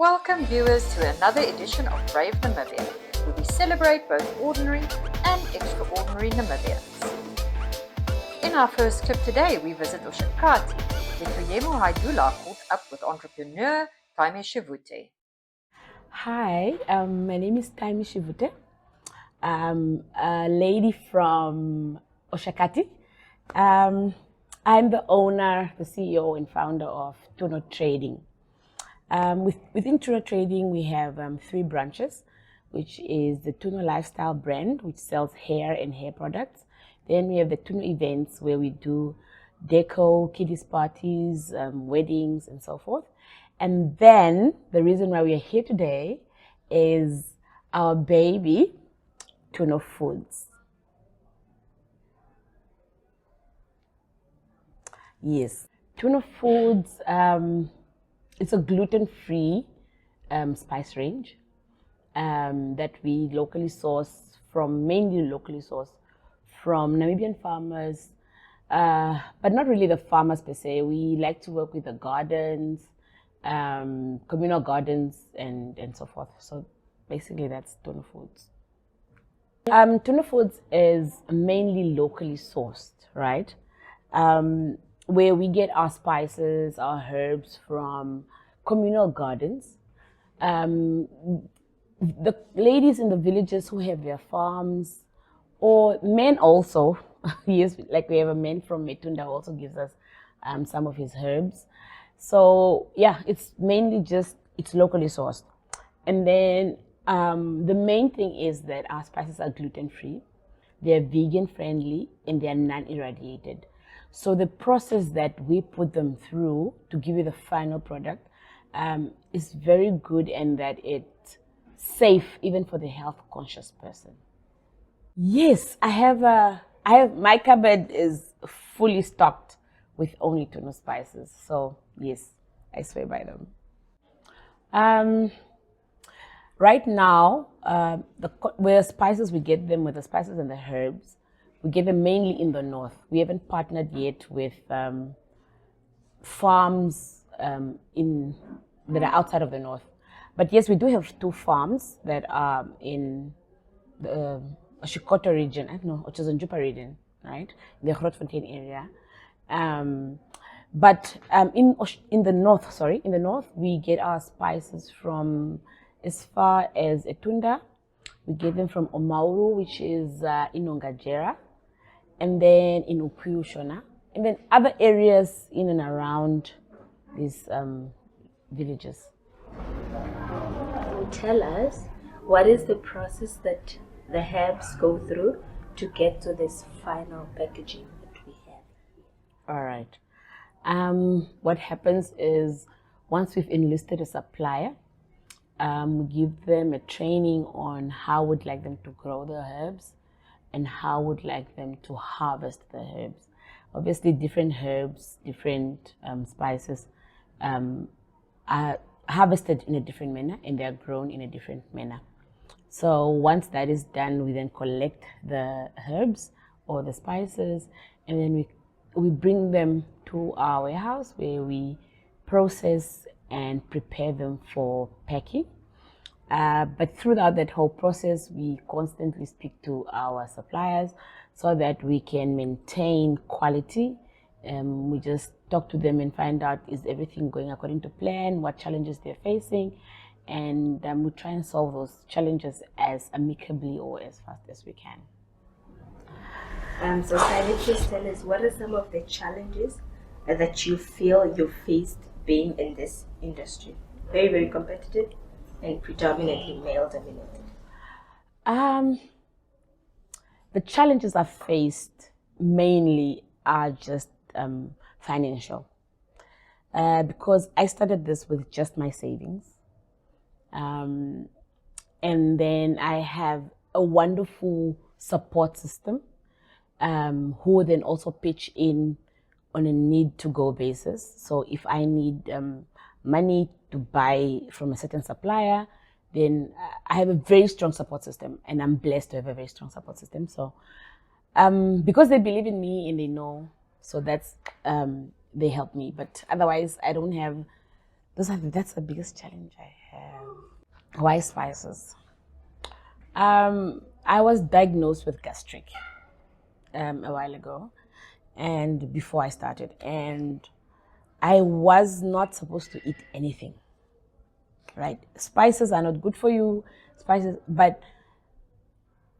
Welcome viewers to another edition of Brave Namibia, where we celebrate both ordinary and extraordinary Namibians. In our first clip today, we visit Oshakati, where Tuyemo Haidula caught up with entrepreneur Taimi Shivute. Hi, my name is Taimi Shivute. I'm a lady from Oshakati. I'm the owner, the CEO and founder of Tuno Trading. Within Tuno Trading, we have 3 branches, which is the Tuno Lifestyle brand, which sells hair and hair products. Then we have the Tuno Events, where we do deco, kiddies parties, weddings, and so forth. And then the reason why we are here today is our baby, Tuno Foods. Yes, Tuno Foods, it's a gluten-free spice range that we locally source from, mainly locally source from Namibian farmers, but not really the farmers per se. We like to work with the gardens, communal gardens, and so forth. So basically that's Tuno Foods. Tuno Foods is mainly locally sourced, right? Where we get our spices, our herbs from communal gardens. The ladies in the villages who have their farms, or men also, yes, like we have a man from Metunda who also gives us some of his herbs. So yeah, it's mainly just, it's locally sourced. And then the main thing is that our spices are gluten-free, they're vegan friendly, and they're non-irradiated. So the process that we put them through to give you the final product is very good, and that it's safe even for the health conscious person. Yes, my cupboard is fully stocked with only Tuno spices. So yes, I swear by them. Right now, where the spices, we get them with the spices and the herbs. We get them mainly in the north. We haven't partnered yet with farms that are outside of the north. But yes, we do have 2 farms that are in the Oshikoto region, Ochazonjupa region, right? The Grootfontein area. But in the north, we get our spices from as far as Etunda. We get them from Omauru, which is in Ongajera, and then in Upuyu Shona, and then other areas in and around these villages. Tell us, what is the process that the herbs go through to get to this final packaging that we have? All right. What happens is, once we've enlisted a supplier, we give them a training on how we'd like them to grow the herbs and how we'd like them to harvest the herbs. Obviously, different herbs, different spices are harvested in a different manner, and they are grown in a different manner. So once that is done, we then collect the herbs or the spices, and then we bring them to our warehouse, where we process and prepare them for packing. But throughout that whole process, we constantly speak to our suppliers so that we can maintain quality. We just talk to them and find out, is everything going according to plan, what challenges they're facing, and we try and solve those challenges as amicably or as fast as we can. So Sally, please tell us, what are some of the challenges that you feel you faced being in this industry? Very, very competitive and predominantly male dominated. The challenges I faced mainly are just financial, because I started this with just my savings, and then I have a wonderful support system who then also pitch in on a need-to-go basis. So if I need money to buy from a certain supplier, then I have a very strong support system, and I'm blessed to have a very strong support system. So because they believe in me and they know, so that's they help me. But otherwise, I don't have That's the biggest challenge I have. Why spices? I was diagnosed with gastric a while ago, and before I started, and I was not supposed to eat anything. Right? Spices are not good for you. Spices, but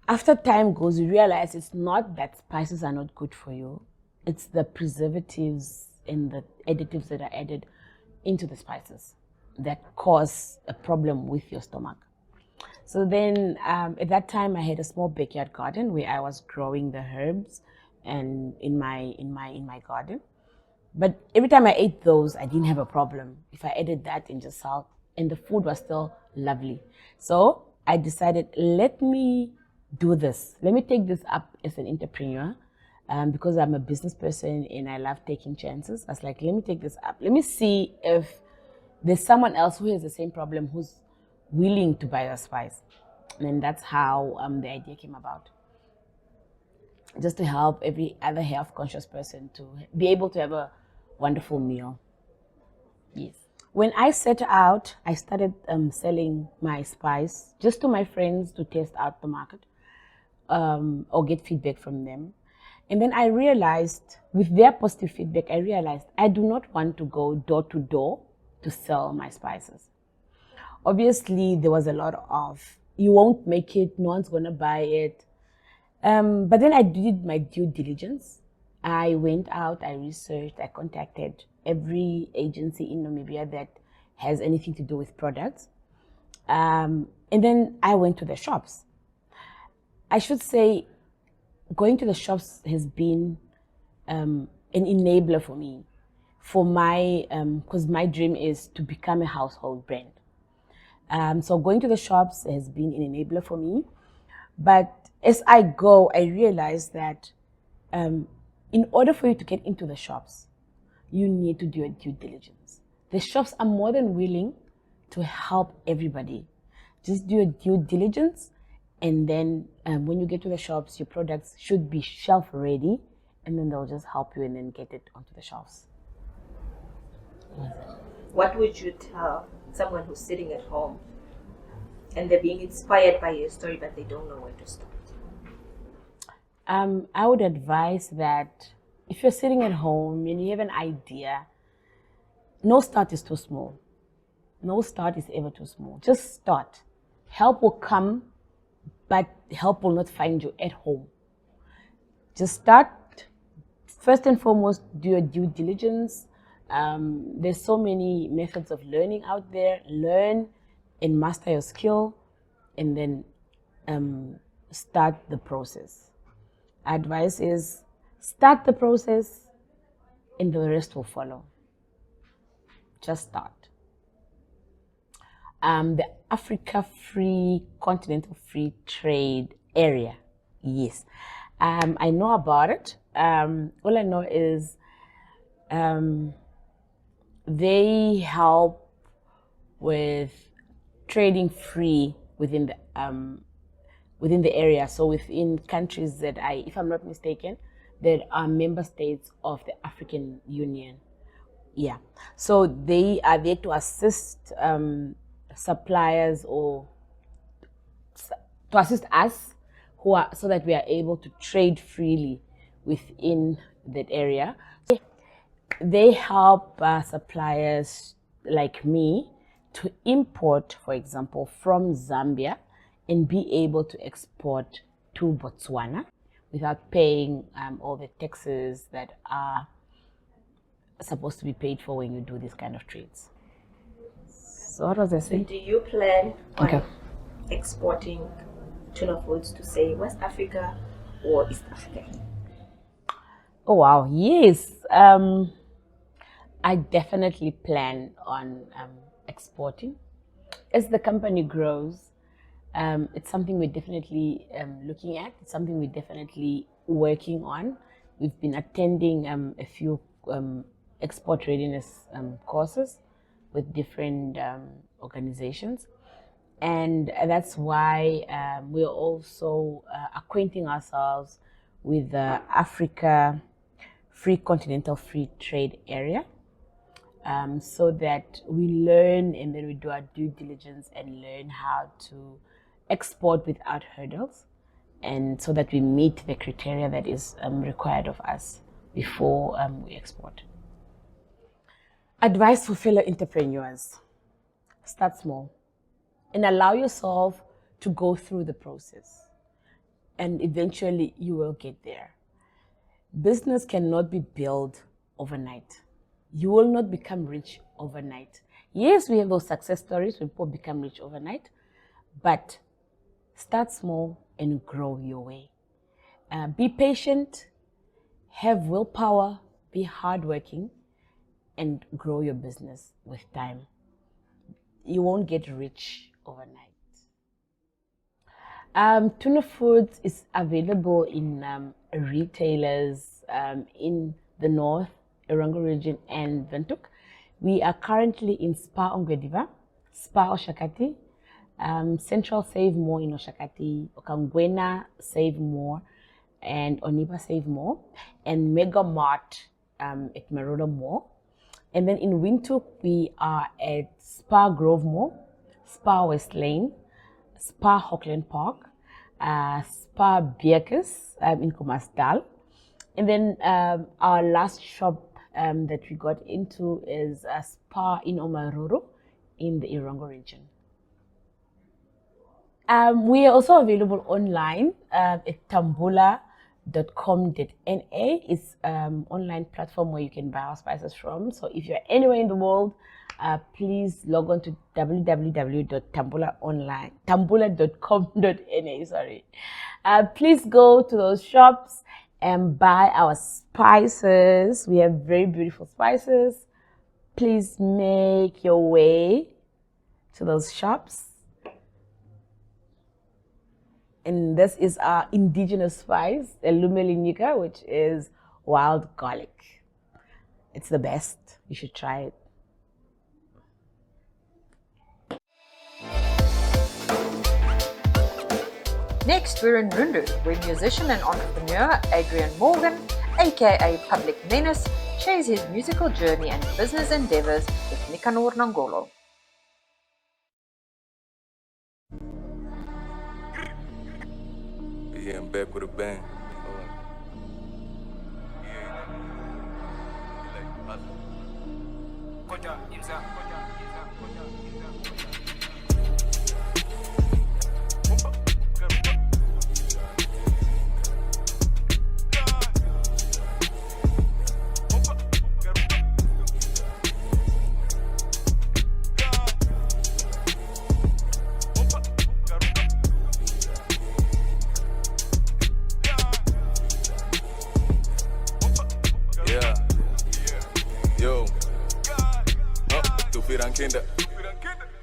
after time goes, you realize it's not that spices are not good for you. It's the preservatives and the additives that are added into the spices that cause a problem with your stomach. So then, at that time, I had a small backyard garden where I was growing the herbs, and in my garden. But every time I ate those, I didn't have a problem. If I added that in just salt, and the food was still lovely. So I decided, let me do this. Let me take this up as an entrepreneur, because I'm a business person and I love taking chances. I was like, let me take this up. Let me see if there's someone else who has the same problem who's willing to buy the spice. And that's how the idea came about. Just to help every other health conscious person to be able to have a wonderful meal. Yes. When I set out, I started selling my spice just to my friends to test out the market, or get feedback from them. And then I realized, with their positive feedback, I realized I do not want to go door to door to sell my spices. Obviously, there was a lot of, you won't make it, no one's going to buy it. But then I did my due diligence. I went out, I researched, I contacted every agency in Namibia that has anything to do with products. And then I went to the shops. I should say, going to the shops has been an enabler for me, for my, because my dream is to become a household brand. So going to the shops has been an enabler for me. But as I go, I realize that in order for you to get into the shops, you need to do your due diligence. The shops are more than willing to help everybody. Just do your due diligence, and then when you get to the shops, your products should be shelf ready, and then they'll just help you and then get it onto the shelves. What would you tell someone who's sitting at home and they're being inspired by your story, but they don't know where to start? I would advise that if you're sitting at home and you have an idea, no start is too small. No start is ever too small. Just start. Help will come, but help will not find you at home. Just start. First and foremost, do your due diligence. There's so many methods of learning out there. Learn and master your skill, and then start the process. Advice is start the process and the rest will follow. Just start. The Africa Continental Free Trade Area. Yes. I know about it. All I know is they help with trading free within the area. So within countries that if I'm not mistaken, that are member states of the African Union. Yeah. So they are there to assist suppliers or to assist us so that we are able to trade freely within that area. They help suppliers like me to import, for example, from Zambia and be able to export to Botswana without paying all the taxes that are supposed to be paid for when you do this kind of trades. So what was I saying? Do you plan on exporting tuna foods to, say, West Africa or East Africa? Oh wow, yes. I definitely plan on exporting. As the company grows, it's something we're definitely looking at. It's something we're definitely working on. We've been attending a few export readiness courses with different organizations. And that's why we're also acquainting ourselves with the Africa Continental Free Trade Area. so that we learn and then we do our due diligence and learn how to export without hurdles, and so that we meet the criteria that is required of us before we export. Advice for fellow entrepreneurs: start small and allow yourself to go through the process, and eventually you will get there. Business cannot be built overnight. You will not become rich overnight. Yes, we have those success stories where people become rich overnight, but start small and grow your way. Be patient, have willpower, be hardworking, and grow your business with time. You won't get rich overnight. Tuna Foods is available in retailers in the North, Erango region, and Windhoek. We are currently in Spa Ongwediva, Spa Oshakati, Central Save More in Oshakati, Okangwena Save More, and Oniba Save More, and Mega Mart at Maroda Mall. And then in Windhoek, we are at Spa Grove Mall, Spa West Lane, Spa Hockland Park, Spa Bierkes in Kommersdal. And then our last shop that we got into is a Spa in Omaruru in the Erongo region. We are also available online at tambula.com.na. It's an online platform where you can buy our spices from. So if you're anywhere in the world, please log on to www.tambula.com.na. Sorry. Please go to those shops and buy our spices. We have very beautiful spices. Please make your way to those shops. And this is our indigenous spice, Lumelinika, which is wild garlic. It's the best. You should try it. Next, we're in Rundu, where musician and entrepreneur Adrian Morgan, aka Public Menace, shares his musical journey and business endeavors with Nicanor Nangolo. Yeah, I'm back with a bang.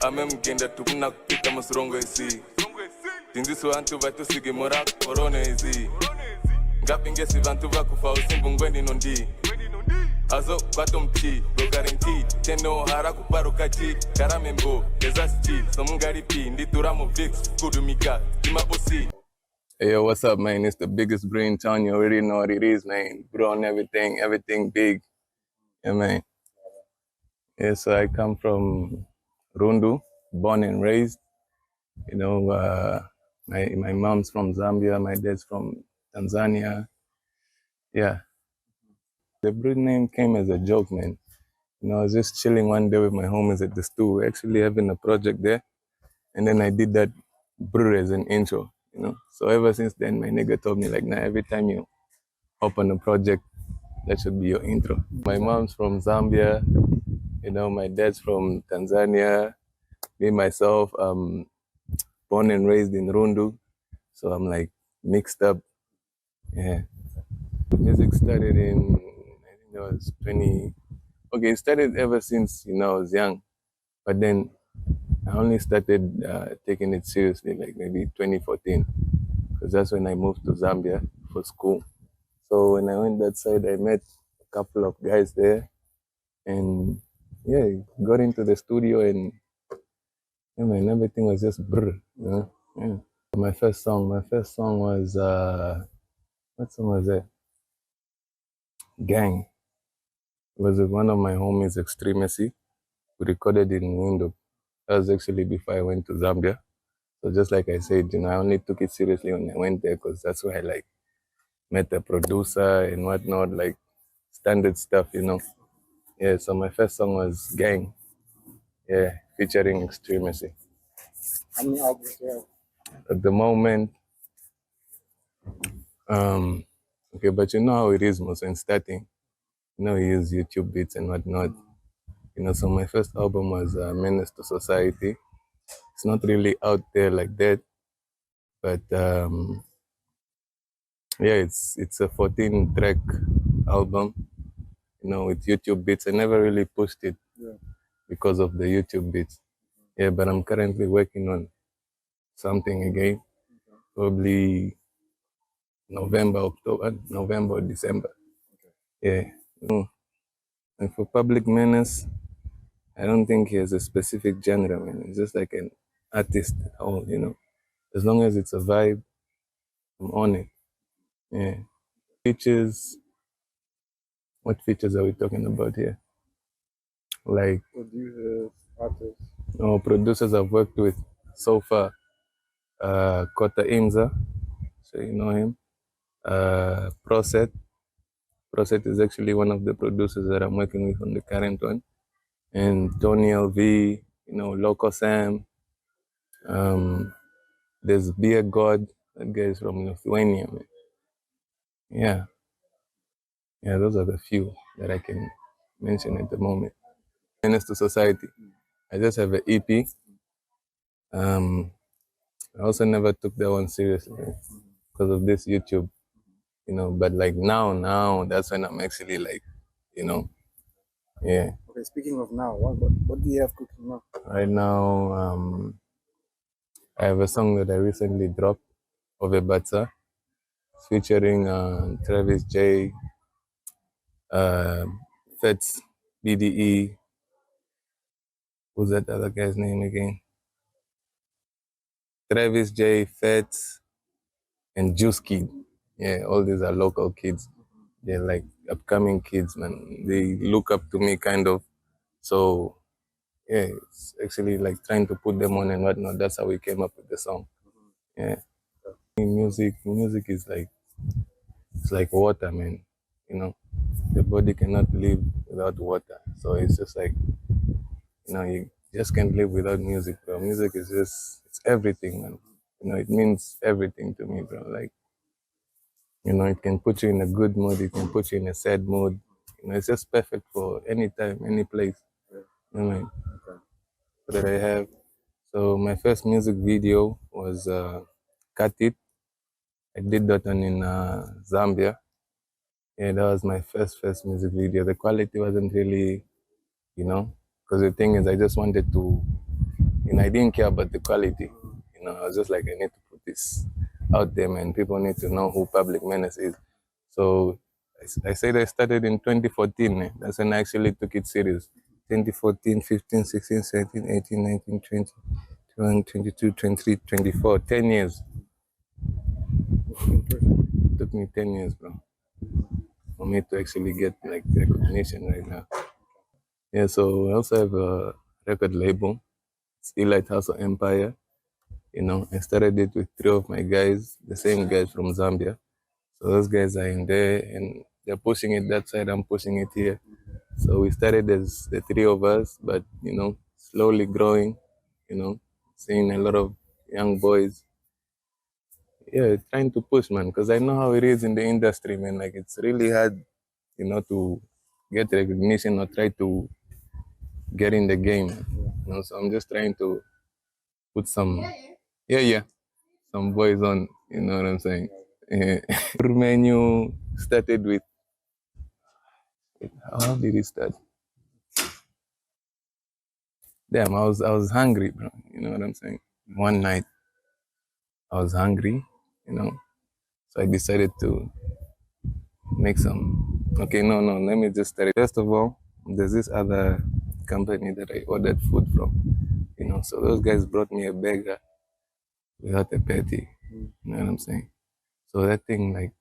Amemgenda tukuna kupita musrongo isi tinziso vantu vatusige mora korona izi ngapingesi vantu vakufa usimbu ngwendi nondi azo kwatomti gogarinti teno hara kuparo kachi karamembo desasti somungaripi ndituramo vix kudumika imabosi. Hey yo, what's up, man? It's the biggest bro in town. You already know what it is, man. Bro on everything big. Yeah, man. Yeah, so I come from Rundu, born and raised. You know, my mom's from Zambia, my dad's from Tanzania. Yeah. The breed name came as a joke, man. You know, I was just chilling one day with my homies at the stool. We're actually having a project there. And then I did that brew as an intro, you know. So ever since then, my nigga told me, like, nah, every time you open a project, that should be your intro. My mom's from Zambia. You know, my dad's from Tanzania. Me, myself, born and raised in Rundu. So I'm like mixed up. Yeah. Music started in, I think I was 20. Okay, it started ever since, you know, I was young. But then I only started taking it seriously like maybe 2014. Because that's when I moved to Zambia for school. So when I went that side, I met a couple of guys there. And yeah, got into the studio and yeah, man, everything was just brr, you know. Yeah. My first song was what song was it? Gang. was with one of my homies, Extremacy. We recorded in Window. That was actually before I went to Zambia. So just like I said, I only took it seriously when I went there because that's where I met the producer and whatnot, standard stuff. Yeah, so my first song was Gang, yeah, featuring Extremacy. How many albums do you have? At the moment, okay, but you know how it is most when starting. You use YouTube beats and whatnot. So my first album was Menace to Society. It's not really out there like that, but yeah, it's a 14-track album, with YouTube beats. I never really pushed it because of the YouTube beats. Yeah, but I'm currently working on something again, probably November, or December. Yeah. And for Public Menace, I don't think he has a specific genre, man. It's just like an artist, As long as it's a vibe, I'm on it. Yeah. Features. What features are we talking about here? Like Producers, artists. Producers I've worked with so far. Kota Imza, so you know him. Proset. Proset is actually one of the producers that I'm working with on the current one. And Tony LV, Loco Sam. There's Beer God, that guy is from Lithuania, man. Yeah. Yeah, those are the few that I can mention at the moment. Menace to Society. I just have an EP. I also never took that one seriously because of this YouTube, but now that's when I'm actually yeah. Okay, speaking of now, what do you have cooking now? Right now, I have a song that I recently dropped, Ove Batsa, featuring Travis J, Fets, BDE. Who's that other guy's name again? Travis J, Fets, and Juice Kid. Yeah, all these are local kids. They're like upcoming kids, man. They look up to me kind of. So, yeah, it's actually like trying to put them on and whatnot. That's how we came up with the song. Yeah. Music is it's like water, man. The body cannot live without water. So it's just like, you just can't live without music, bro. Music is it's everything, man. It means everything to me, bro. Like, it can put you in a good mood. It can put you in a sad mood. It's just perfect for any time, any place. That I have. So my first music video was Cut It. I did that one in Zambia. Yeah, that was my first music video. The quality wasn't really, because the thing is, I just wanted to, I didn't care about the quality. I was just like, I need to put this out there, man. People need to know who Public Menace is. So I said I started in 2014. That's when I actually took it serious. 2014, 15, 16, 17, 18, 19, 20, 21, 22, 23, 24. 10 years. It took me 10 years, bro, for me to actually get recognition right now. Yeah, so I also have a record label. It's Elite House of Empire. I started it with 3 of my guys, the same guys from Zambia. So those guys are in there and they're pushing it that side, I'm pushing it here. So we started as the 3 of us, but, slowly growing, seeing a lot of young boys. Yeah, trying to push, man, because I know how it is in the industry, man. Like, it's really hard, to get recognition or try to get in the game. So I'm just trying to put some boys on, you know what I'm saying? Menu started with, how did it start? Damn, I was hungry, bro. You know what I'm saying? One night, I was hungry, so I decided to make some. Okay, no, let me just start it. First of all, there's this other company that I ordered food from, so those guys brought me a burger without a patty. You know what I'm saying? So that thing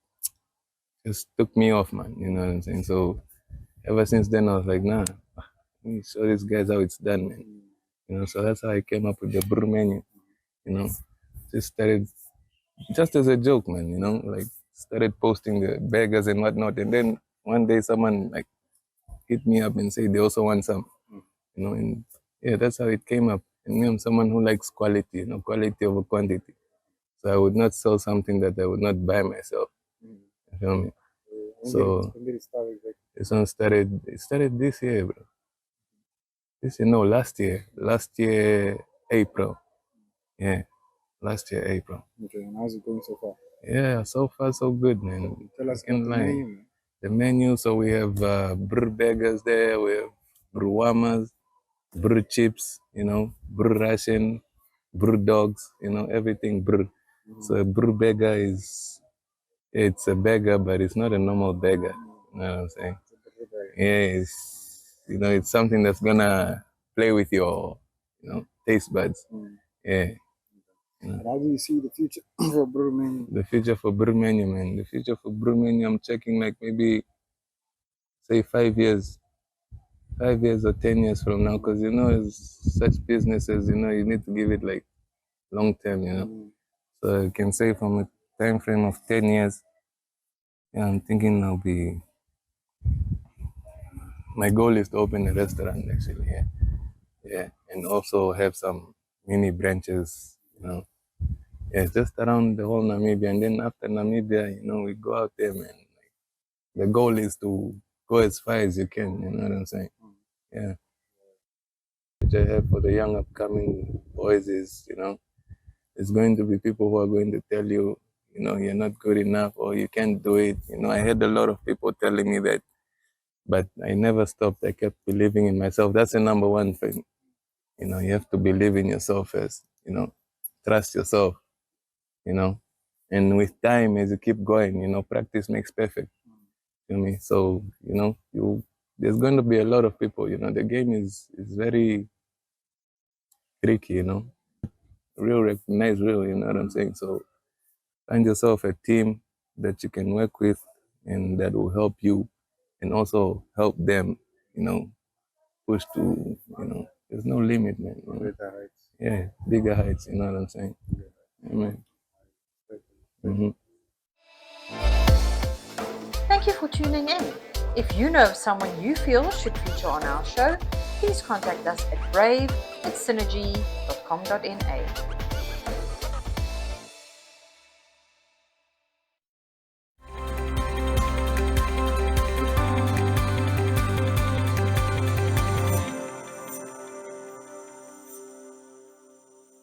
just took me off, man. You know what I'm saying? So ever since then, I was like, nah, let me show these guys how it's done, man. You know, so that's how I came up with the brew menu. You know, just started just as a joke, man. You know, like started posting the burgers and whatnot, and then one day someone like hit me up and said they also want some. You know, and yeah, that's how it came up. And me, I'm someone who likes quality, you know, quality over quantity. So I would not sell something that I would not buy myself. You feel me? So When did it start exactly? this one started. It started this year, bro. This year, no, last year. Last year, April. Yeah, last year, April. Okay, and how's it going so far? Yeah, so far so good, man. Tell us I can't about the lie. menu, man. The menu, so we have brr burgers there, we have bruwamas, brr chips, you know, brr ration, brr dogs, you know, everything brr. So a brr burger is, it's a burger, but it's not a normal burger. You know what I'm saying? Yeah, it's, you know, it's something that's gonna play with your, you know, taste buds. Yeah. And how do you see the future for brew menu? The future for brew menu, man. The future for brew menu, I'm checking like maybe say 5 years, 5 years or 10 years from now, because you know, as such businesses, you know, you need to give it like long term, you know. So I can say from a time frame of 10 years, yeah, I'm thinking I'll be. My goal is to open a restaurant actually, yeah, yeah, and also have some mini branches, you know, yeah, just around the whole Namibia, and then after Namibia, you know, we go out there, man. The goal is to go as far as you can, you know what I'm saying? Yeah. Which I have for the young upcoming boys is, you know, it's going to be people who are going to tell you, you know, you're not good enough or you can't do it. You know, I had a lot of people telling me that, but I never stopped. I kept believing in myself. That's the number one thing. You know, you have to believe in yourself first, you know, trust yourself, you know, and with time, as you keep going, you know, practice makes perfect. You know me? So, you know, there's going to be a lot of people, you know, the game is very tricky, you know, real recognize real, you know what I'm saying? So find yourself a team that you can work with and that will help you and also help them, you know, push to, you know, there's no limit, man. You know? Greater heights. Yeah, bigger heights, you know what I'm saying? Amen. Mm-hmm. Thank you for tuning in. If you know of someone you feel should feature on our show, please contact us at brave@synergy.com.na.